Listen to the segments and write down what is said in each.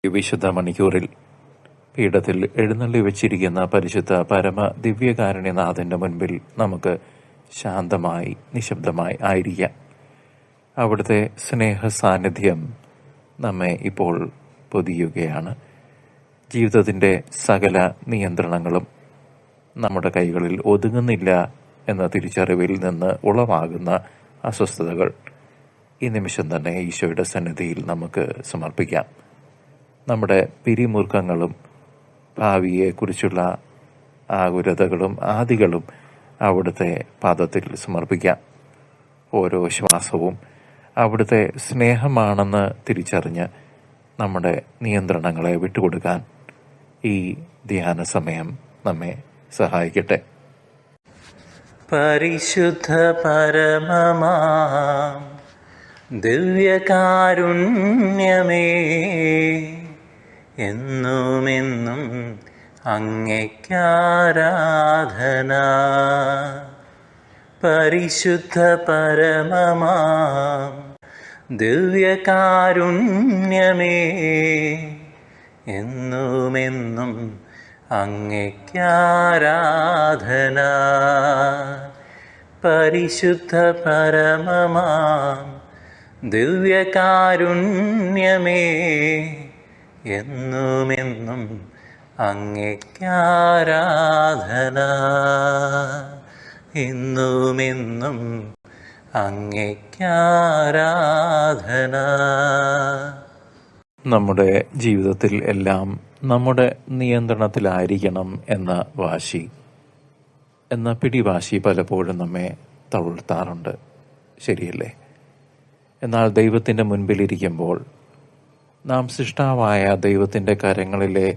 ഈ വിശുദ്ധ മണിക്കൂറിൽ പീഠത്തിൽ എഴുന്നള്ളി വച്ചിരിക്കുന്ന പരിശുദ്ധ പരമ ദിവ്യകാരുണ്യനാഥന്റെ മുൻപിൽ നമുക്ക് ശാന്തമായി നിശബ്ദമായി ആയിരിക്കാം. അവിടുത്തെ സ്നേഹ സാന്നിധ്യം നമ്മെ ഇപ്പോൾ പൊതിയുകയാണ്. ജീവിതത്തിൻ്റെ സകല നിയന്ത്രണങ്ങളും നമ്മുടെ കൈകളിൽ ഒതുങ്ങുന്നില്ല എന്ന തിരിച്ചറിവിൽ നിന്ന് ഉളവാകുന്ന അസ്വസ്ഥതകൾ ഈ നിമിഷം തന്നെ ഈശോയുടെ സന്നിധിയിൽ നമുക്ക് സമർപ്പിക്കാം. നമ്മുടെ പിരിമുറുക്കങ്ങളും ഭാവിയെക്കുറിച്ചുള്ള ആകുലതകളും ആദികളും അവിടുത്തെ പാദത്തിൽ സമർപ്പിക്കാം. ഓരോ ശ്വാസവും അവിടുത്തെ സ്നേഹമാണെന്ന് തിരിച്ചറിഞ്ഞ് നമ്മുടെ നിയന്ത്രണങ്ങളെ വിട്ടുകൊടുക്കാൻ ഈ ധ്യാന സമയം നമ്മെ സഹായിക്കട്ടെ. പരിശുദ്ധ പരമമാം ദിവ്യകാരുണ്യമേ, എന്നുമെന്നും അങ്ങേയ്ക്കാരാധന. പരിശുദ്ധ പരമമാം ദിവ്യകാരുണ്യമേ, എന്നുമെന്നും അങ്ങേയ്ക്കാരാധന. പരിശുദ്ധ പരമമാം ദിവ്യകാരുണ്യമേ, എന്നുമെന്നും അങ്ങേയ്ക്കാരാധന. എന്നുമെന്നും അങ്ങേയ്ക്കാരാധന. നമ്മുടെ ജീവിതത്തിൽ എല്ലാം നമ്മുടെ നിയന്ത്രണത്തിലായിരിക്കണം എന്ന വാശി, എന്ന പിടിവാശി പലപ്പോഴും നമ്മെ തളർത്താറുണ്ട്. ശരിയല്ലേ? എന്നാൽ ദൈവത്തിൻ്റെ മുൻപിലിരിക്കുമ്പോൾ നാം സൃഷ്ടാവായ ദൈവത്തിൻ്റെ കരങ്ങളിലെ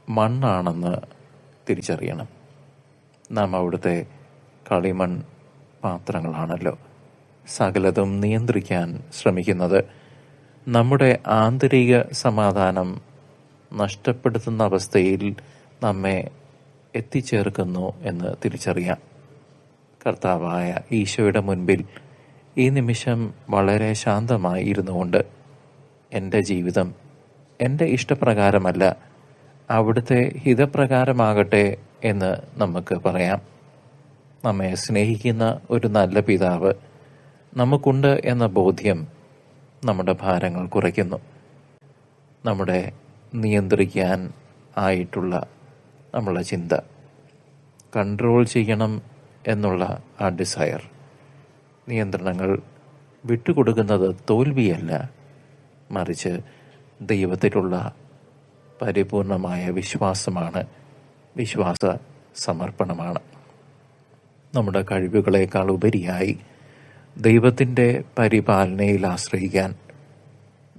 മണ്ണാണെന്ന് തിരിച്ചറിയണം. നാം അവിടുത്തെ കളിമൺ പാത്രങ്ങളാണല്ലോ. സകലതും നിയന്ത്രിക്കാൻ ശ്രമിക്കുന്നത് നമ്മുടെ ആന്തരിക സമാധാനം നഷ്ടപ്പെടുത്തുന്ന അവസ്ഥയിൽ നമ്മെ എത്തിച്ചേർക്കുന്നു എന്ന് തിരിച്ചറിയാം. കർത്താവായ ഈശോയുടെ മുൻപിൽ ഈ നിമിഷം വളരെ ശാന്തമായി ഇരുന്നുകൊണ്ട് എൻ്റെ ജീവിതം എൻ്റെ ഇഷ്ടപ്രകാരമല്ല, അവിടുത്തെ ഹിതപ്രകാരമാകട്ടെ എന്ന് നമുക്ക് പറയാം. നമ്മെ സ്നേഹിക്കുന്ന ഒരു നല്ല പിതാവ് നമുക്കുണ്ട് എന്ന ബോധ്യം നമ്മുടെ ഭാരങ്ങൾ കുറയ്ക്കുന്നു. നമ്മുടെ നിയന്ത്രിക്കാൻ ആയിട്ടുള്ള നമ്മളുടെ ചിന്ത, കൺട്രോൾ ചെയ്യണം എന്നുള്ള ആ ഡിസയർ, നിയന്ത്രണങ്ങൾ വിട്ടുകൊടുക്കുന്നത് തോൽവിയല്ല, മറിച്ച് ദൈവത്തിലുള്ള പരിപൂർണമായ വിശ്വാസമാണ്, വിശ്വാസ സമർപ്പണമാണ്. നമ്മുടെ കഴിവുകളേക്കാൾ ഉപരിയായി ദൈവത്തിൻ്റെ പരിപാലനയിൽ ആശ്രയിക്കാൻ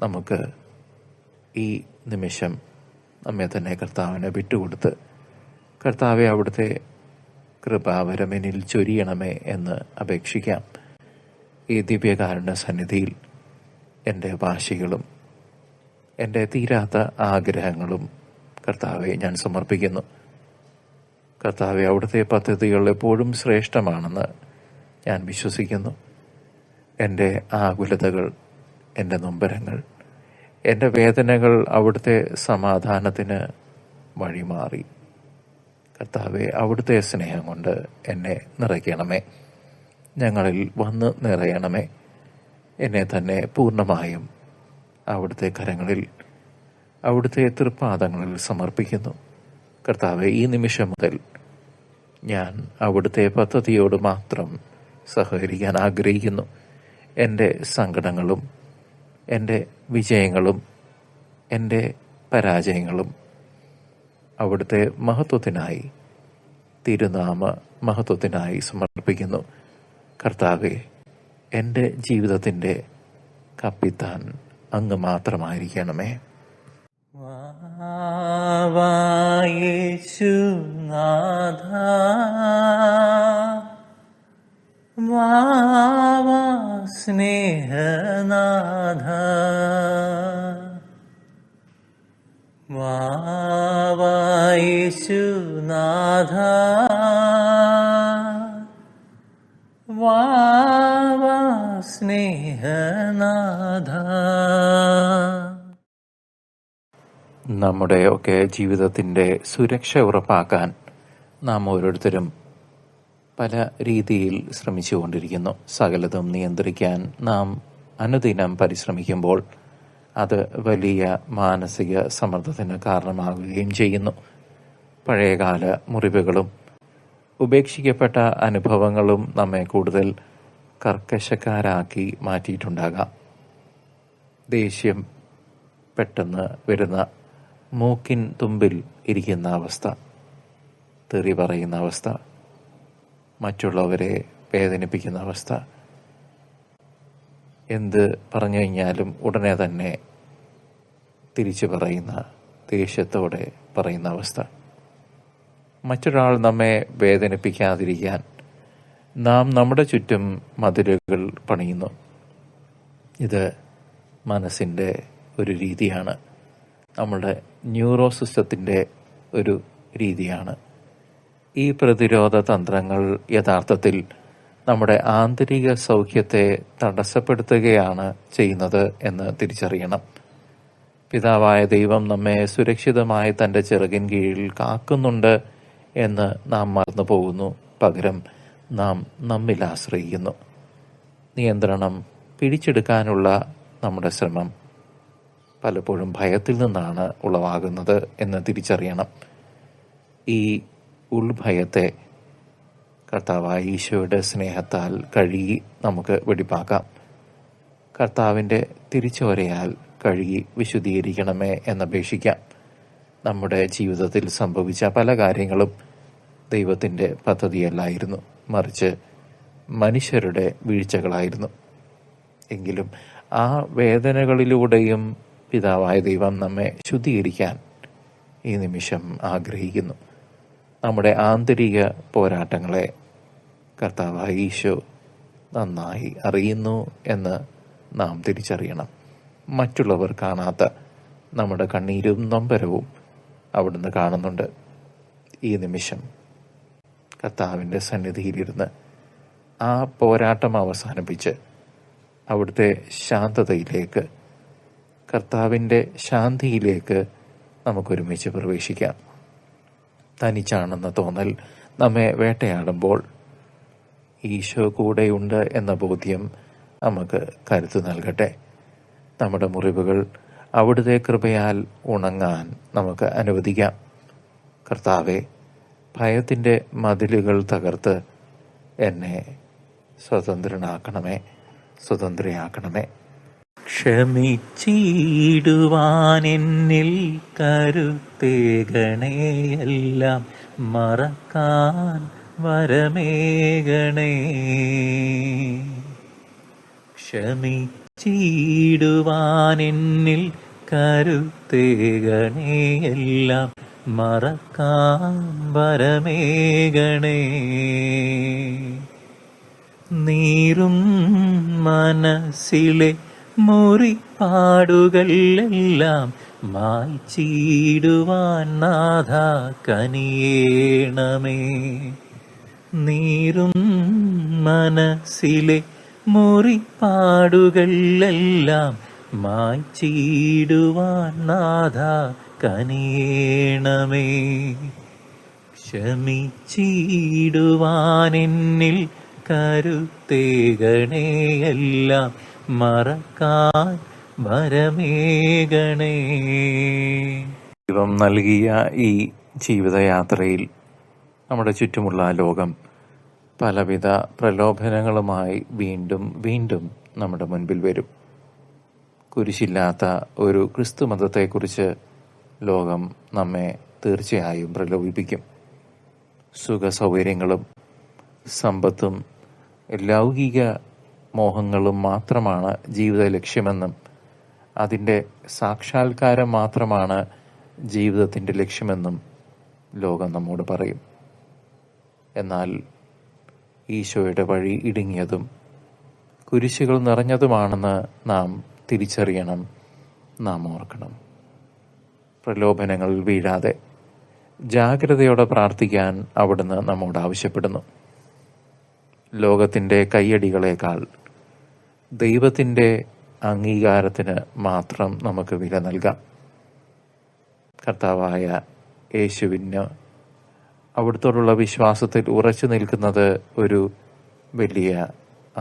നമുക്ക് ഈ നിമിഷം നമ്മെ തന്നെ കർത്താവിനെ വിട്ടുകൊടുത്ത്, കർത്താവെ അവിടുത്തെ കൃപാവരമെനിൽ ചൊരിയണമേ എന്ന് അപേക്ഷിക്കാം. ഈ ദിവ്യകാരുണ്യ സന്നിധിയിൽ എൻ്റെ വാശികളും എൻ്റെ തീരാത്ത ആഗ്രഹങ്ങളും കർത്താവെ ഞാൻ സമർപ്പിക്കുന്നു. കർത്താവെ അവിടുത്തെ പദ്ധതികൾ എപ്പോഴും ശ്രേഷ്ഠമാണെന്ന് ഞാൻ വിശ്വസിക്കുന്നു. എൻ്റെ ആകുലതകൾ, എൻ്റെ നൊമ്പരങ്ങൾ, എൻ്റെ വേദനകൾ അവിടുത്തെ സമാധാനത്തിന് വഴിമാറി. കർത്താവെ അവിടുത്തെ സ്നേഹം കൊണ്ട് എന്നെ നിറയ്ക്കണമേ, ഞങ്ങളിൽ വന്ന് നിറയണമേ. എന്നെ തന്നെ പൂർണ്ണമായും അവിടുത്തെ കരങ്ങളിൽ, അവിടുത്തെ തൃപ്പാദങ്ങളിൽ സമർപ്പിക്കുന്നു. കർത്താവെ ഈ നിമിഷം മുതൽ ഞാൻ അവിടുത്തെ പദ്ധതിയോട് മാത്രം സഹകരിക്കാൻ ആഗ്രഹിക്കുന്നു. എൻ്റെ സങ്കടങ്ങളും എൻ്റെ വിജയങ്ങളും എൻ്റെ പരാജയങ്ങളും അവിടുത്തെ മഹത്വത്തിനായി, തിരുനാമ മഹത്വത്തിനായി സമർപ്പിക്കുന്നു. കർത്താവെ എൻ്റെ ജീവിതത്തിൻ്റെ കപ്പിത്താൻ അങ്ങ് മാത്രമായിരിക്കണമേ. യേശുനാഥ, വാവാ സ്നേഹനാഥ, വാവാ യേശുനാഥ, വാവാ സ്നേഹനാഥ. നമ്മുടെയൊക്കെ ജീവിതത്തിൻ്റെ സുരക്ഷ ഉറപ്പാക്കാൻ നാം ഓരോരുത്തരും പല രീതിയിൽ ശ്രമിച്ചുകൊണ്ടിരിക്കുന്നു. സകലതും നിയന്ത്രിക്കാൻ നാം അനുദിനം പരിശ്രമിക്കുമ്പോൾ അത് വലിയ മാനസിക സമ്മർദ്ദത്തിന് കാരണമാകുകയും ചെയ്യുന്നു. പഴയകാല മുറിവുകളും ഉപേക്ഷിക്കപ്പെട്ട അനുഭവങ്ങളും നമ്മെ കൂടുതൽ കർക്കശക്കാരാക്കി മാറ്റിയിട്ടുണ്ടാകാം. ദേഷ്യം പെട്ടെന്ന് വരുന്ന മൂക്കിൻ തുമ്പിൽ ഇരിക്കുന്ന അവസ്ഥ, തെറി പറയുന്ന അവസ്ഥ, മറ്റുള്ളവരെ വേദനിപ്പിക്കുന്ന അവസ്ഥ, എന്ത് പറഞ്ഞു കഴിഞ്ഞാലും ഉടനെ തന്നെ തിരിച്ചു പറയുന്ന, ദേഷ്യത്തോടെ പറയുന്ന അവസ്ഥ. മറ്റൊരാൾ നമ്മെ വേദനിപ്പിക്കാതിരിക്കാൻ നാം നമ്മുടെ ചുറ്റും മതിലുകൾ പണിയുന്നു. ഇത് മനസ്സിൻ്റെ ഒരു രീതിയാണ്, നമ്മുടെ ന്യൂറോ സിസ്റ്റത്തിൻ്റെ ഒരു രീതിയാണ്. ഈ പ്രതിരോധ തന്ത്രങ്ങൾ യഥാർത്ഥത്തിൽ നമ്മുടെ ആന്തരിക സൗഖ്യത്തെ തടസ്സപ്പെടുത്തുകയാണ് ചെയ്യുന്നത് എന്ന് തിരിച്ചറിയണം. പിതാവായ ദൈവം നമ്മെ സുരക്ഷിതമായി തൻ്റെ ചിറകിൻ കീഴിൽ കാക്കുന്നുണ്ട് എന്ന് നാം മറന്നു പോകുന്നു. പകരം നാം നമ്മിൽ ആശ്രയിക്കുന്നു. നിയന്ത്രണം പിടിച്ചെടുക്കാനുള്ള നമ്മുടെ ശ്രമം പലപ്പോഴും ഭയത്തിൽ നിന്നാണ് ഉളവാകുന്നത് എന്ന് തിരിച്ചറിയണം. ഈ ഉൾഭയത്തെ കർത്താവായ ഈശോയുടെ സ്നേഹത്താൽ കഴുകി നമുക്ക് വെടിപ്പാക്കാം. കർത്താവിൻ്റെ തിരിച്ചോരയാൽ കഴുകി വിശുദ്ധീകരിക്കണമേ എന്നപേക്ഷിക്കാം. നമ്മുടെ ജീവിതത്തിൽ സംഭവിച്ച പല കാര്യങ്ങളും ദൈവത്തിൻ്റെ പദ്ധതിയല്ലായിരുന്നു, മറിച്ച് മനുഷ്യരുടെ വീഴ്ചകളായിരുന്നു. എങ്കിലും ആ വേദനകളിലൂടെയും പിതാവായ ദൈവം നമ്മെ ശുദ്ധീകരിക്കാൻ ഈ നിമിഷം ആഗ്രഹിക്കുന്നു. നമ്മുടെ ആന്തരിക പോരാട്ടങ്ങളെ കർത്താവായ ഈശോ നന്നായി അറിയുന്നു എന്ന് നാം തിരിച്ചറിയണം. മറ്റുള്ളവർ കാണാത്ത നമ്മുടെ കണ്ണീരും നൊമ്പരവും അവിടുന്ന് കാണുന്നുണ്ട്. ഈ നിമിഷം കർത്താവിൻ്റെ സന്നിധിയിലിരുന്ന് ആ പോരാട്ടം അവസാനിപ്പിച്ച് അവിടുത്തെ ശാന്തതയിലേക്ക്, കർത്താവിൻ്റെ ശാന്തിയിലേക്ക് നമുക്കൊരുമിച്ച് പ്രവേശിക്കാം. തനിച്ചാണെന്ന തോന്നൽ നമ്മെ വേട്ടയാടുമ്പോൾ ഈശോ കൂടെയുണ്ട് എന്ന ബോധ്യം നമുക്ക് കരുത്തു നൽകട്ടെ. നമ്മുടെ മുറിവുകൾ അവിടുത്തെ കൃപയാൽ ഉണങ്ങാൻ നമുക്ക് അനുവദിക്കാം. കർത്താവെ, ഭയത്തിൻ്റെ മതിലുകൾ തകർത്ത് എന്നെ സ്വതന്ത്രയാക്കണമേ. ക്ഷമിച്ചിടുവാൻ എന്നിൽ കരുത്തേകണേ, എല്ലാം മറക്കാൻ വരമേകണേ. ക്ഷമിച്ചിടുവാൻ എന്നിൽ കരുത്തേകണേ, എല്ലാം മറക്കാൻ വരമേകണേ. നീറും മനസ്സിലെ മുറിപ്പാടുകൾ എല്ലാം മായ്ച്ചിടുവാൻ നാഥ കനിയേണമേ. നീറും മനസ്സിലെ മുറിപ്പാടുകൾ എല്ലാം മായ്ച്ചിടുവാൻ നാഥ കനിയേണമേ. ക്ഷമിച്ചിടുവാൻ എന്നിൽ കരുത്തേകണേ, എല്ലാം മറക്കാൻ വരമേകണേ. ദൈവം നൽകിയ ഈ ജീവിതയാത്രയിൽ നമ്മുടെ ചുറ്റുമുള്ള ലോകം പലവിധ പ്രലോഭനങ്ങളുമായി വീണ്ടും വീണ്ടും നമ്മുടെ മുൻപിൽ വരും. കുരിശില്ലാത്ത ഒരു ക്രിസ്തു മതത്തെക്കുറിച്ച് ലോകം നമ്മെ തീർച്ചയായും പ്രലോഭിപ്പിക്കും. സുഖസൗകര്യങ്ങളും സമ്പത്തും ലൗകിക മോഹങ്ങളും മാത്രമാണ് ജീവിത ലക്ഷ്യമെന്നും അതിൻ്റെ സാക്ഷാത്കാരം മാത്രമാണ് ജീവിതത്തിൻ്റെ ലക്ഷ്യമെന്നും ലോകം നമ്മോട് പറയും. എന്നാൽ ഈശോയുടെ വഴി ഇടുങ്ങിയതും കുരിശുകൾ നിറഞ്ഞതുമാണെന്ന് നാം തിരിച്ചറിയണം, നാം ഓർക്കണം. പ്രലോഭനങ്ങളിൽ വീഴാതെ ജാഗ്രതയോടെ പ്രാർത്ഥിക്കാൻ അവിടുന്ന് നമ്മോട് ആവശ്യപ്പെടുന്നു. ലോകത്തിൻ്റെ കയ്യടികളേക്കാൾ ദൈവത്തിൻ്റെ അംഗീകാരത്തിന് മാത്രം നമുക്ക് വില നൽകാം. കർത്താവായ യേശുവിന് അവിടുത്തോടുള്ള വിശ്വാസത്തിൽ ഉറച്ചു നിൽക്കുന്നത് ഒരു വലിയ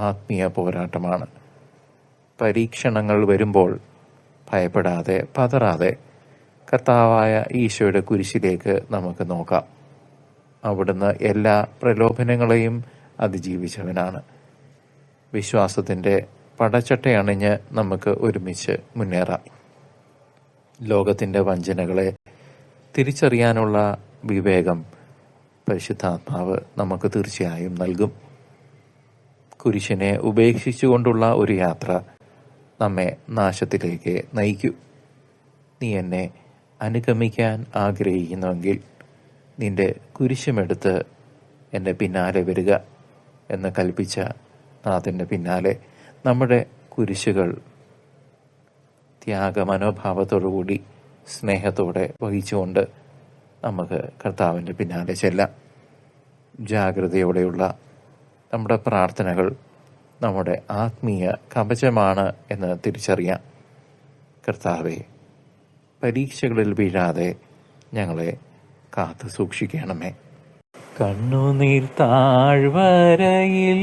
ആത്മീയ പോരാട്ടമാണ്. പരീക്ഷണങ്ങൾ വരുമ്പോൾ ഭയപ്പെടാതെ പതറാതെ കർത്താവായ ഈശോയുടെ കുരിശിലേക്ക് നമുക്ക് നോക്കാം. അവിടുന്ന് എല്ലാ പ്രലോഭനങ്ങളെയും അതിജീവിച്ചവനാണ്. വിശ്വാസത്തിൻ്റെ പടച്ചട്ടയണിഞ്ഞ് നമുക്ക് ഒരുമിച്ച് മുന്നേറാം. ലോകത്തിൻ്റെ വഞ്ചനകളെ തിരിച്ചറിയാനുള്ള വിവേകം പരിശുദ്ധാത്മാവ് നമുക്ക് തീർച്ചയായും നൽകും. കുരിശിനെ ഉപേക്ഷിച്ചുകൊണ്ടുള്ള ഒരു യാത്ര നമ്മെ നാശത്തിലേക്ക് നയിക്കൂ. നീ എന്നെ അനുഗമിക്കാൻ ആഗ്രഹിക്കുന്നുവെങ്കിൽ നിന്റെ കുരിശുമെടുത്ത് എൻ്റെ പിന്നാലെ വരിക എന്ന് കൽപ്പിച്ച നാഥൻ്റെ പിന്നാലെ നമ്മുടെ കുരിശുകൾ ത്യാഗമനോഭാവത്തോടുകൂടി സ്നേഹത്തോടെ വഹിച്ചുകൊണ്ട് നമുക്ക് കർത്താവിൻ്റെ പിന്നാലെ ചെല്ലാം. ജാഗ്രതയോടെയുള്ള നമ്മുടെ പ്രാർത്ഥനകൾ നമ്മുടെ ആത്മീയ കവചമാണ് എന്ന് തിരിച്ചറിയാം. കർത്താവെ, പരീക്ഷകളിൽ വീഴാതെ ഞങ്ങളെ കാത്തു സൂക്ഷിക്കണമേ. കണ്ണുനീർ താഴ്വരയിൽ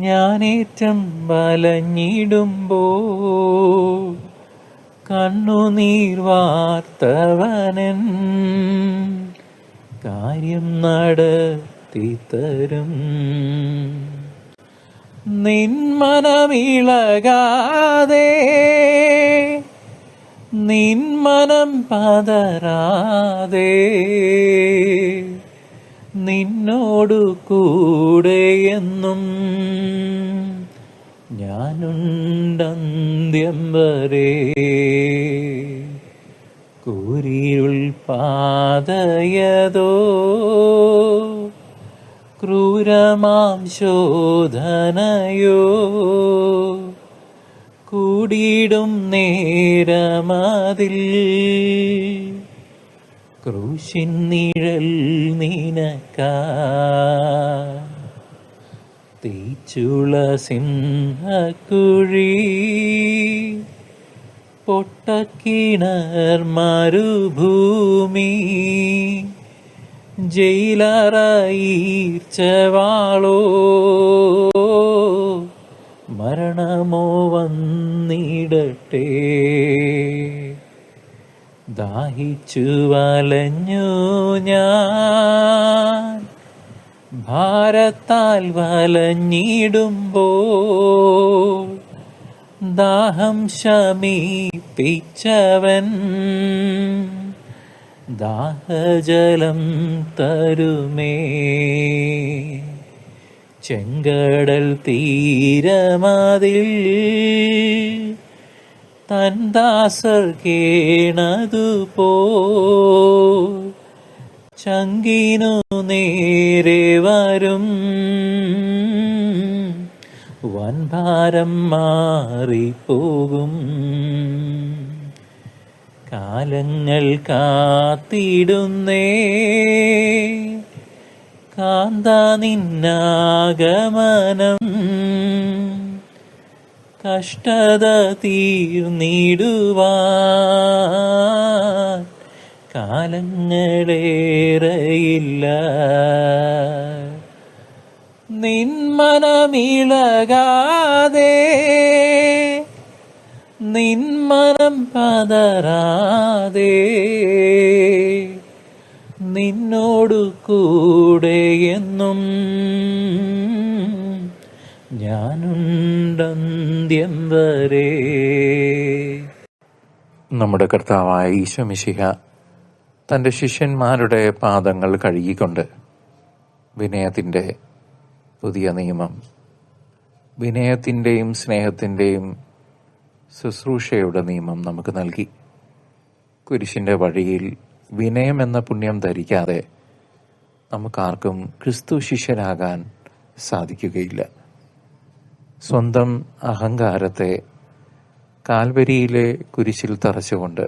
ഞാനേറ്റം വലഞ്ഞിടുമ്പോ കണ്ണുനീർ വാർത്തവനൻ കാര്യം നടത്തിത്തരും. നിന്മനമിളകാതെ നിന്മനം പതറാതെ നിന്നോടു കൂടെയെന്നും ഞാനുണ്ടന്ത്യം വരെ. കൂരിരുൾ പാതയതോ ക്രൂരമാം ശോധനയോ കൂടിയിടും നേരമതിൽ ക്രൂശിൻ നിഴൽ നിനക്കാ. തീച്ചുള സിംഹക്കുഴി പൊട്ടക്കിണർ മരുഭൂമി ജയിലറയീർച്ചവാളോ മരണമോ വന്നിടട്ടെ. ദാഹിച്ചു വലഞ്ഞു ഞാൻ ഭാരത്താൽ വലഞ്ഞിടുമ്പോൾ ദാഹം ശമിപ്പിച്ചവൻ ദാഹജലം തരുമേ. ചെങ്കടൽ തീരമതിൽ തൻ ദാസർ കേണതുപോ ചങ്കിനു നേരെ വരും വൻഭാരം മാറിപ്പോകും. കാലങ്ങൾ കാത്തിടുന്നേ കാന്ത നിന്നാഗമനം കഷ്ടത തീർന്നിടുവാൻ കാലങ്ങളേറെയില്ല. നിന്മനമിളകാതെ നിന്മനം പതറാതെ നിന്നോടു കൂടെയെന്നും ഞാനുണ്ടന്ത്യം വരെ. നമ്മുടെ കർത്താവായ ഈശോ മിശിഹ തൻ്റെ ശിഷ്യന്മാരുടെ പാദങ്ങൾ കഴുകിക്കൊണ്ട് വിനയത്തിൻ്റെ പുതിയ നിയമം, വിനയത്തിൻ്റെയും സ്നേഹത്തിൻ്റെയും ശുശ്രൂഷയുടെ നിയമം നമുക്ക് നൽകി. കുരിശിൻ്റെ വഴിയിൽ വിനയം എന്ന പുണ്യം ധരിക്കാതെ നമുക്കാർക്കും ക്രിസ്തു ശിഷ്യരാകാൻ സാധിക്കുകയില്ല. സ്വന്തം അഹങ്കാരത്തെ കാൽവരിയിലെ കുരിശിൽ തറച്ചുകൊണ്ട്,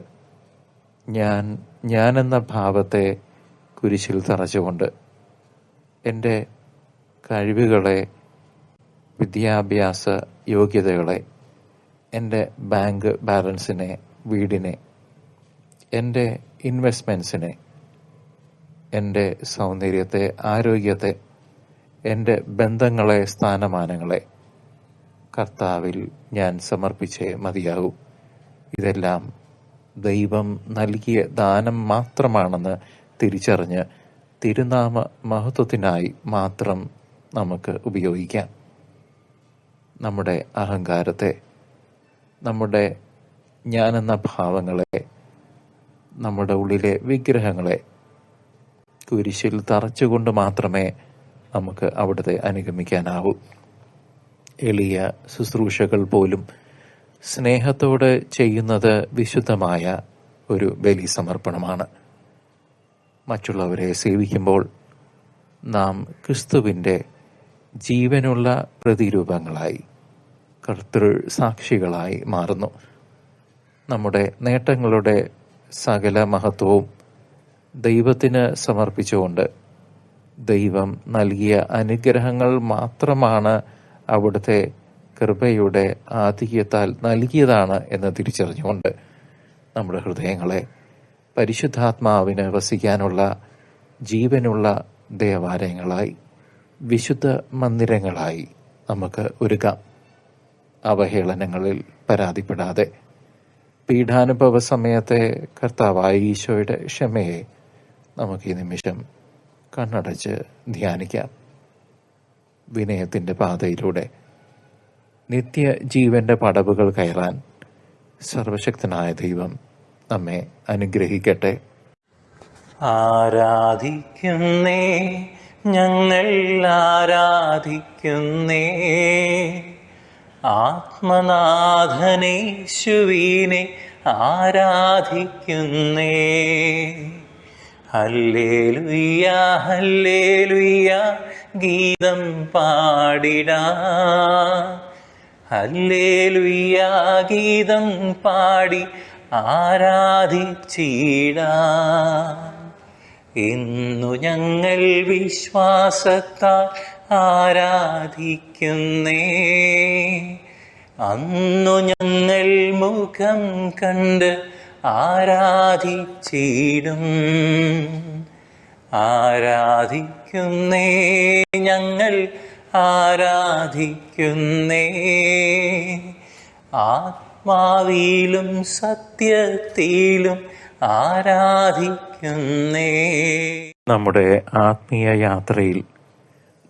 ഞാൻ എന്ന ഭാവത്തെ കുരിശിൽ തറച്ചുകൊണ്ട്, എൻ്റെ കഴിവുകളെ, വിദ്യാഭ്യാസ യോഗ്യതകളെ, എൻ്റെ ബാങ്ക് ബാലൻസിനെ, വീടിനെ എൻ്റെ ഇൻവെസ്റ്റ്മെൻറ്റ്സിനെ, എൻ്റെ സൗന്ദര്യത്തെ, ആരോഗ്യത്തെ, എൻ്റെ ബന്ധങ്ങളെ, സ്ഥാനമാനങ്ങളെ കർത്താവിൽ ഞാൻ സമർപ്പിച്ചേ മതിയാകൂ. ഇതെല്ലാം ദൈവം നൽകിയ ദാനം മാത്രമാണെന്ന് തിരിച്ചറിഞ്ഞ് തിരുനാമ മഹത്വത്തിനായി മാത്രം നമുക്ക് ഉപയോഗിക്കാം. നമ്മുടെ അഹങ്കാരത്തെ, നമ്മുടെ ഞാനെന്ന ഭാവങ്ങളെ, നമ്മുടെ ഉള്ളിലെ വിഗ്രഹങ്ങളെ കുരിശിൽ തറച്ചുകൊണ്ട് മാത്രമേ നമുക്ക് അവിടുത്തെ അനുഗമിക്കാനാവൂ. എളിയ ശുശ്രൂഷകൾ പോലും സ്നേഹത്തോടെ ചെയ്യുന്നത് വിശുദ്ധമായ ഒരു ബലി സമർപ്പണമാണ്. മറ്റുള്ളവരെ സേവിക്കുമ്പോൾ നാം ക്രിസ്തുവിൻ്റെ ജീവനുള്ള പ്രതിരൂപങ്ങളായി, കർത്തൃസാക്ഷികളായി മാറുന്നു. നമ്മുടെ നേട്ടങ്ങളുടെ സകല മഹത്വവും ദൈവത്തിന് സമർപ്പിച്ചുകൊണ്ട് ദൈവം നൽകിയ അനുഗ്രഹങ്ങൾ മാത്രമാണ് അവിടുത്തെ കൃപയുടെ ആധിക്യത്താൽ നൽകിയതാണ് എന്ന് തിരിച്ചറിഞ്ഞുകൊണ്ട് നമ്മുടെ ഹൃദയങ്ങളെ പരിശുദ്ധാത്മാവിന് വസിക്കാനുള്ള ജീവനുള്ള ദേവാലയങ്ങളായി, വിശുദ്ധ മന്ദിരങ്ങളായി നമുക്ക് ഒരുക്കാം. അവഹേളനങ്ങളിൽ പരാതിപ്പെടാതെ പീഡാനുഭവ സമയത്തെ കർത്താവായ ഈശോയുടെ ക്ഷമയെ നമുക്ക് ഈ നിമിഷം കണ്ണടച്ച് ധ്യാനിക്കാം. വിനയത്തിൻ്റെ പാതയിലൂടെ നിത്യജീവന്റെ പടവുകൾ കയറാൻ സർവശക്തനായ ദൈവം നമ്മെ അനുഗ്രഹിക്കട്ടെ. ആരാധിക്കുന്നേ, ഞങ്ങൾ ആരാധിക്കുന്നേ, ആത്മനാഥനേശുവിനെ ആരാധിക്കുന്നേ. ഹല്ലേലൂയ ഹല്ലേലൂയ ഗീതം പാടിടാം, ഹല്ലേലൂയ ഗീതം പാടി ആരാധിച്ചിടാം. ഇന്നു ഞങ്ങൾ വിശ്വാസത്താൽ ആരാധിക്കുന്നേ, അന്നു ഞങ്ങൾ മുഖം കണ്ട് ആരാധിച്ചിടും. ആരാധിക്കുന്നേ, ഞങ്ങൾ ആരാധിക്കുന്നേ, ആത്മാവിലും സത്യത്തിലും ആരാധിക്കുന്നേ. നമ്മുടെ ആത്മീയ യാത്രയിൽ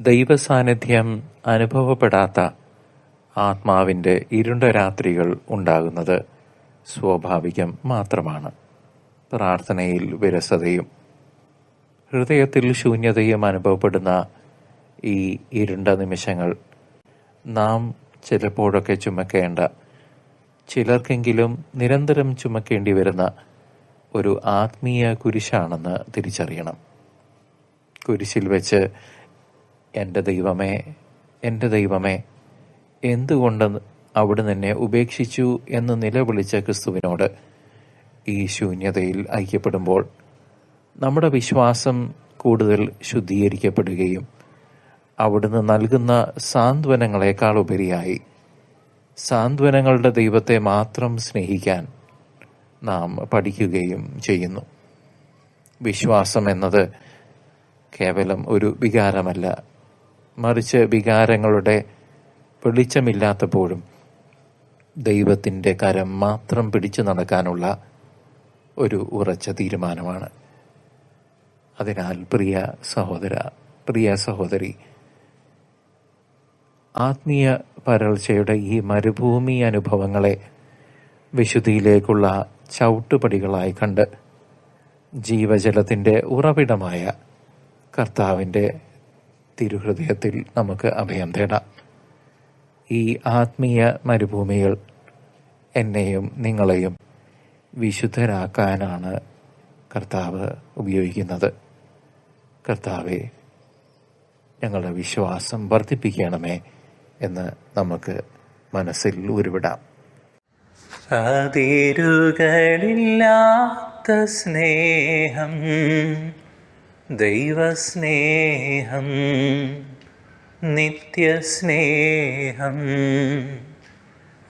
ദൈവസാന്നിധ്യം അനുഭവപ്പെടാത്ത ആത്മാവിൻ്റെ ഇരുണ്ട രാത്രികൾ ഉണ്ടാകുന്നത് സ്വാഭാവികം മാത്രമാണ്. പ്രാർത്ഥനയിൽ വിരസതയും ഹൃദയത്തിൽ ശൂന്യതയും അനുഭവപ്പെടുന്ന ഈ ഇരുണ്ട നിമിഷങ്ങൾ നാം ചിലപ്പോഴൊക്കെ ചുമക്കേണ്ട, ചിലർക്കെങ്കിലും നിരന്തരം ചുമക്കേണ്ടി വരുന്ന ഒരു ആത്മീയ കുരിശാണെന്ന് തിരിച്ചറിയണം. കുരിശിൽ വെച്ച് എൻ്റെ ദൈവമേ, എൻ്റെ ദൈവമേ, എന്തുകൊണ്ട് അവിടുന്ന് എന്നെ ഉപേക്ഷിച്ചു എന്ന് നിലവിളിച്ച ക്രിസ്തുവിനോട് ഈ ശൂന്യതയിൽ ഐക്യപ്പെടുമ്പോൾ നമ്മുടെ വിശ്വാസം കൂടുതൽ ശുദ്ധീകരിക്കപ്പെടുകയും അവിടുന്ന് നൽകുന്ന സാന്ത്വനങ്ങളെക്കാൾ ഉപരിയായി സാന്ത്വനങ്ങളുടെ ദൈവത്തെ മാത്രം സ്നേഹിക്കാൻ നാം പഠിക്കുകയും ചെയ്യുന്നു. വിശ്വാസം എന്നത് കേവലം ഒരു വികാരമല്ല, മറിച്ച് വികാരങ്ങളുടെ വെളിച്ചമില്ലാത്തപ്പോഴും ദൈവത്തിൻ്റെ കരം മാത്രം പിടിച്ചു നടക്കാനുള്ള ഒരു ഉറച്ച തീരുമാനമാണ്. അതിനാൽ പ്രിയ സഹോദര, പ്രിയ സഹോദരി, ആത്മീയ വരൾച്ചയുടെ ഈ മരുഭൂമി അനുഭവങ്ങളെ വിശുദ്ധിയിലേക്കുള്ള ചവിട്ടുപടികളായി കണ്ട് ജീവജലത്തിൻ്റെ ഉറവിടമായ കർത്താവിൻ്റെ തിരുഹൃദയത്തിൽ നമുക്ക് അഭയം തേടാം. ഈ ആത്മീയ മരുഭൂമികൾ എന്നെയും നിങ്ങളെയും വിശുദ്ധരാക്കാനാണ് കർത്താവ് ഉപയോഗിക്കുന്നത്. കർത്താവെ, ഞങ്ങളുടെ വിശ്വാസം വർദ്ധിപ്പിക്കണമേ എന്ന് നമുക്ക് മനസ്സിൽ ഉരുവിടാം. അതിരുകളില്ലാത്ത സ്നേഹം, ദൈവസ്നേഹം, നിത്യസ്നേഹം,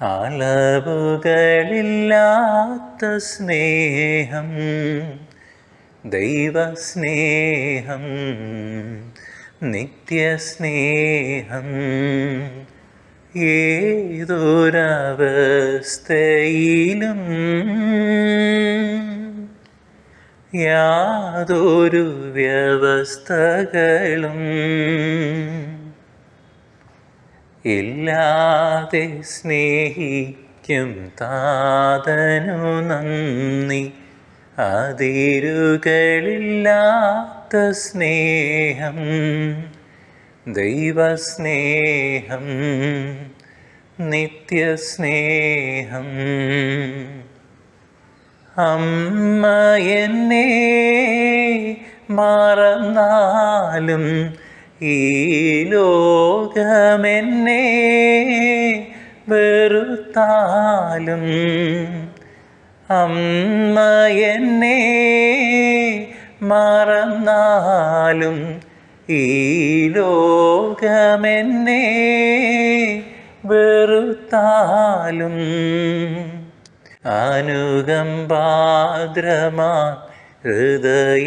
അളവുകളില്ലാത്ത സ്നേഹം, ദൈവസ്നേഹം, നിത്യസ്നേഹം, ഏതൊരവസ്ഥയിലും യാതൊരു വ്യവസ്ഥകളും ഇല്ലാതെ സ്നേഹിക്കും താതനു നന്ദി. അതിരുകളില്ലാത്ത സ്നേഹം, ദൈവസ്നേഹം, നിത്യസ്നേഹം. അമ്മ എന്നെ മറന്നാലും ഈ ലോകമെന്നെ വെറുത്താലും, അമ്മ എന്നെ മറന്നാലും ഈ ലോകമെന്നെ വെറുത്താലും, അനുകമ്പാർദ്രമാ ഹൃദയമെപ്പോഴും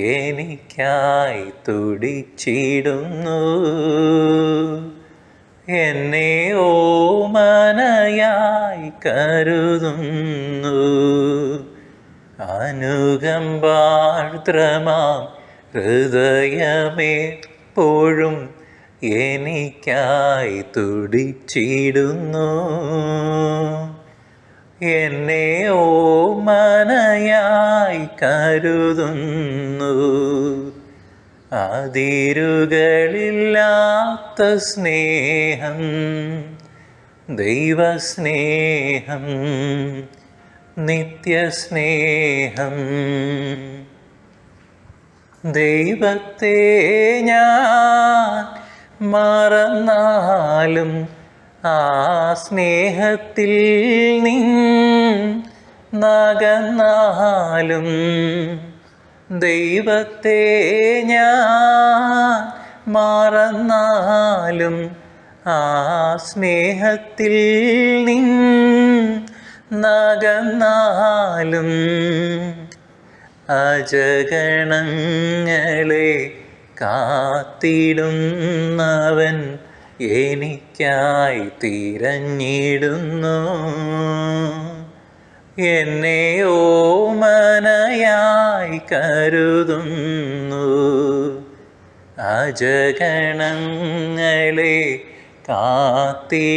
എനിക്കായി തുടിച്ചിടുന്നു. എന്നെ ഓമനയായി കരുതുന്നു. അനുകമ്പാർദ്രമാ ഹൃദയമെപ്പോഴും എനിക്കായി തുടിച്ചിടുന്നു. എന്നെ ഓമനയായി കരുതുന്നു. അതിരുകളില്ലാത്ത സ്നേഹം, ദൈവസ്നേഹം, നിത്യസ്നേഹം. ദൈവത്തെ ഞാൻ മറന്നാലും ആ സ്നേഹത്തിൽ നിന്നകന്നാലും, ദൈവത്തെ ഞാൻ മറന്നാലും ആ സ്നേഹത്തിൽ നിന്നകന്നാലും, അജഗണങ്ങളെ കാത്തിടുന്നവൻ എനിക്കായി തിരഞ്ഞിടുന്നു. എന്നെ ഓമനയായി കരുതുന്നു. അജഗണങ്ങളെ കാത്തിടുന്നവൻ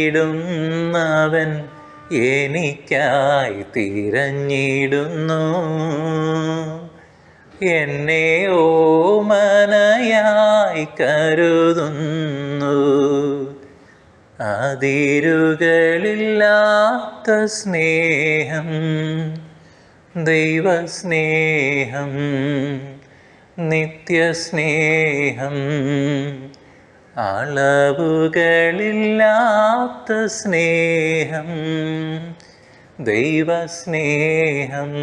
എനിക്കായി തിരഞ്ഞിടുന്നു. എന്നെ ഓമനയായി കരുതുന്നു. അതിരുകളില്ലാത്ത സ്നേഹം, ദൈവസ്നേഹം, നിത്യസ്നേഹം. അളവുകളില്ലാത്ത സ്നേഹം, ദൈവസ്നേഹം,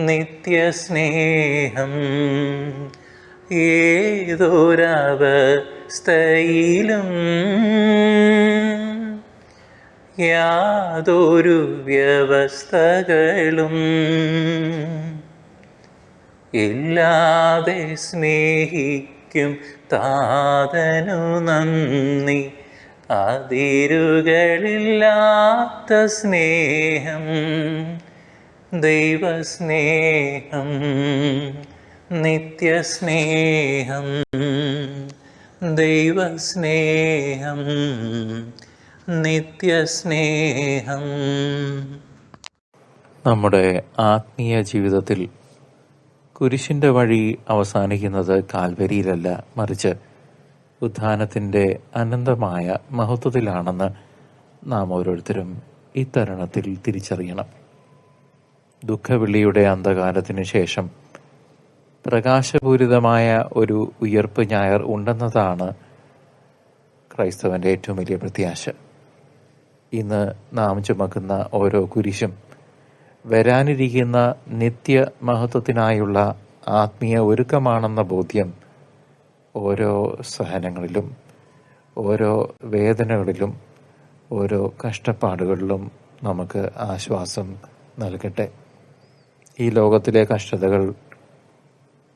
നിത്യസ്നേഹം. ഏതൊരവസ്ഥയിലും യാതൊരു വ്യവസ്ഥകളും ഇല്ലാതെ സ്നേഹിക്കും താതനു നന്ദി. അതിരുകളില്ലാത്ത സ്നേഹം, ദൈവസ്നേഹം, നിത്യസ്നേഹം, ദൈവസ്നേഹം, നിത്യസ്നേഹം. നമ്മുടെ ആത്മീയ ജീവിതത്തിൽ കുരിശിൻ്റെ വഴി അവസാനിക്കുന്നത് കാൽവരിയിലല്ല, മറിച്ച് ഉത്ഥാനത്തിൻ്റെ അനന്തമായ മഹത്വത്തിലാണെന്ന് നാം ഓരോരുത്തരും ഇത്തരുണത്തിൽ തിരിച്ചറിയണം. ദുഃഖവെള്ളിയുടെ അന്ധകാരത്തിനു ശേഷം പ്രകാശപൂരിതമായ ഒരു ഉയർപ്പ് ഞായർ ഉണ്ടെന്നതാണ് ക്രൈസ്തവൻ്റെ ഏറ്റവും വലിയ പ്രത്യാശ. ഇന്ന് നാം ചുമക്കുന്ന ഓരോ കുരിശും വരാനിരിക്കുന്ന നിത്യ മഹത്വത്തിനായുള്ള ആത്മീയ ഒരുക്കമാണെന്ന ബോധ്യം ഓരോ സഹനങ്ങളിലും ഓരോ വേദനകളിലും ഓരോ കഷ്ടപ്പാടുകളിലും നമുക്ക് ആശ്വാസം നൽകട്ടെ. ഈ ലോകത്തിലെ കഷ്ടതകൾ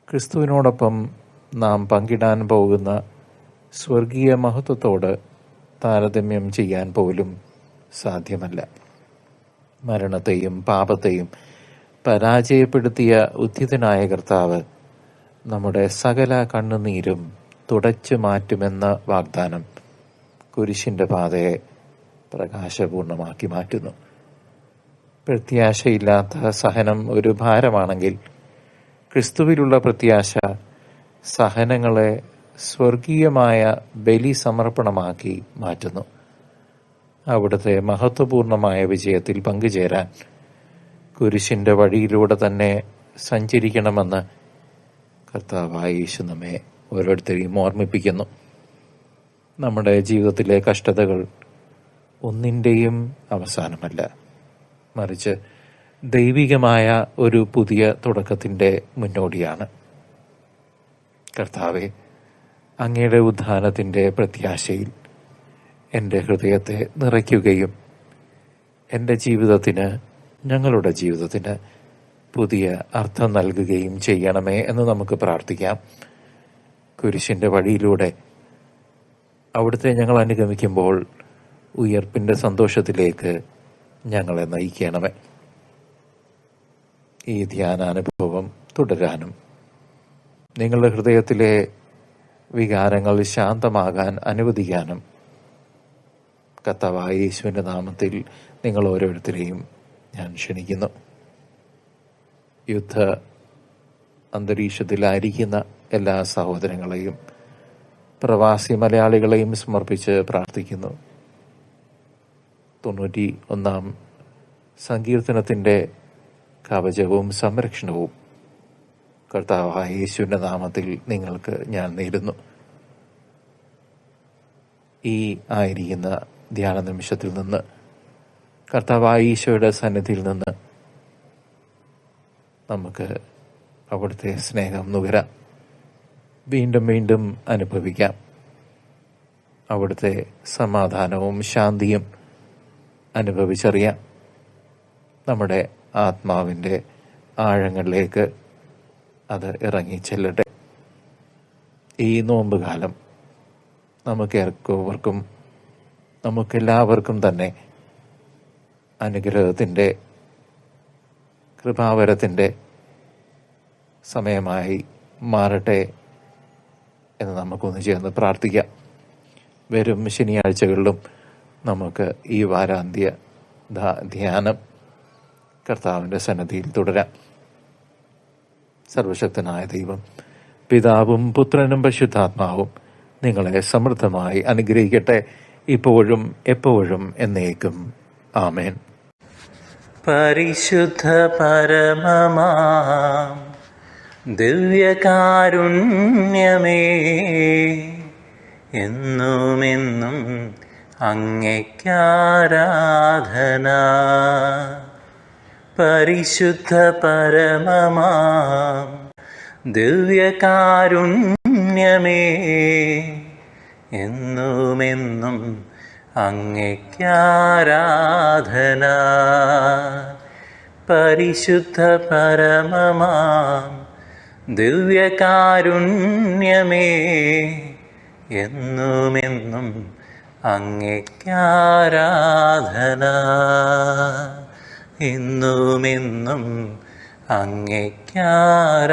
ക്രിസ്തുവിനോടൊപ്പം നാം പങ്കിടാൻ പോകുന്ന സ്വർഗീയ മഹത്വത്തോട് താരതമ്യം ചെയ്യാൻ പോലും സാധ്യമല്ല. മരണത്തെയും പാപത്തെയും പരാജയപ്പെടുത്തിയ ഉദ്ധിതനായ കർത്താവ് നമ്മുടെ സകല കണ്ണുനീരും തുടച്ചു മാറ്റുമെന്ന വാഗ്ദാനം കുരിശിൻ്റെ പാതയെ പ്രകാശപൂർണമാക്കി മാറ്റുന്നു. പ്രത്യാശയില്ലാത്ത സഹനം ഒരു ഭാരമാണെങ്കിൽ, ക്രിസ്തുവിലുള്ള പ്രത്യാശ സഹനങ്ങളെ സ്വർഗീയമായ ബലി സമർപ്പണമാക്കി മാറ്റുന്നു. അവിടുത്തെ മഹത്വപൂർണമായ വിജയത്തിൽ പങ്കുചേരാൻ കുരിശിൻ്റെ വഴിയിലൂടെ തന്നെ സഞ്ചരിക്കണമെന്ന് കർത്താവായ യേശു നമ്മെ ഓരോരുത്തരെയും ഓർമ്മിപ്പിക്കുന്നു. നമ്മുടെ ജീവിതത്തിലെ കഷ്ടതകൾ ഒന്നിൻ്റെയും അവസാനമല്ല, മറിച്ച് ദൈവികമായ ഒരു പുതിയ തുടക്കത്തിൻ്റെ മുന്നോടിയാണ്. കർത്താവെ, അങ്ങയുടെ ഉദ്ധാനത്തിൻ്റെ പ്രത്യാശയിൽ എൻ്റെ ഹൃദയത്തെ നിറയ്ക്കുകയും എൻ്റെ ജീവിതത്തിന്, ഞങ്ങളുടെ ജീവിതത്തിന് പുതിയ അർത്ഥം നൽകുകയും ചെയ്യണമേ എന്ന് നമുക്ക് പ്രാർത്ഥിക്കാം. കുരിശിൻ്റെ വഴിയിലൂടെ അവിടുത്തെ ഞങ്ങൾ അനുഗമിക്കുമ്പോൾ ഉയർപ്പിൻ്റെ സന്തോഷത്തിലേക്ക് ഞങ്ങളെ നയിക്കണമേ. ഈ ധ്യാനാനുഭവം തുടരാനും നിങ്ങളുടെ ഹൃദയത്തിലെ വികാരങ്ങൾ ശാന്തമാകാൻ അനുവദിക്കാനും കർത്താവായ യേശുവിൻ്റെ നാമത്തിൽ നിങ്ങൾ ഓരോരുത്തരെയും ഞാൻ ക്ഷണിക്കുന്നു. യുദ്ധ അന്തരീക്ഷത്തിലായിരിക്കുന്ന എല്ലാ സഹോദരങ്ങളെയും പ്രവാസി മലയാളികളെയും സമർപ്പിച്ച് പ്രാർത്ഥിക്കുന്നു. 91 സങ്കീർത്തനത്തിൻ്റെ കവചവും സംരക്ഷണവും കർത്താവായ യേശുവിൻ്റെ നാമത്തിൽ നിങ്ങൾക്ക് ഞാൻ നേരുന്നു. ഈ ആയിരിക്കുന്ന ധ്യാന നിമിഷത്തിൽ നിന്ന് കർത്താവായ ഈശോയുടെ സന്നിധിയിൽ നിന്ന് നമുക്ക് അവിടുത്തെ സ്നേഹം നുകരാം, വീണ്ടും വീണ്ടും അനുഭവിക്കാം. അവിടുത്തെ സമാധാനവും ശാന്തിയും അനുഭവിച്ചറിയാം. നമ്മുടെ ആത്മാവിൻ്റെ ആഴങ്ങളിലേക്ക് അത് ഇറങ്ങിച്ചെല്ലട്ടെ. ഈ നോമ്പുകാലം നമുക്കെല്ലാവർക്കും തന്നെ അനുഗ്രഹത്തിൻ്റെ, കൃപാവരത്തിൻ്റെ സമയമായി മാറട്ടെ എന്ന് നമുക്കൊന്ന് ചേർന്ന് പ്രാർത്ഥിക്കാം. വരും ശനിയാഴ്ചകളിലും നമുക്ക് ഈ വാരാന്ത്യ ധ്യാനം കർത്താവിൻ്റെ സന്നിധിയിൽ തുടരാം. സർവശക്തനായ ദൈവം, പിതാവും പുത്രനും പരിശുദ്ധാത്മാവും നിങ്ങളെ സമൃദ്ധമായി അനുഗ്രഹിക്കട്ടെ, ഇപ്പോഴും എപ്പോഴും എന്നേക്കും. ആമേൻ. പരിശുദ്ധ പരമമാം ദിവ്യകാരുണ്യമേ, എന്നുമെന്നും അങ്ങയ്ക്കാരാധന. പരിശുദ്ധ പരമമാം ദിവ്യകാരുണ്യമേ, എന്നുമെന്നും അങ്ങയ്ക്കാരാധന. പരിശുദ്ധ പരമമാം ദിവ്യകാരുണ്യമേ, എന്നുമെന്നും അങ്ങയ്ക്കാരാധന. എന്നുമെന്നും അങ്ങയ്ക്കാരാധന.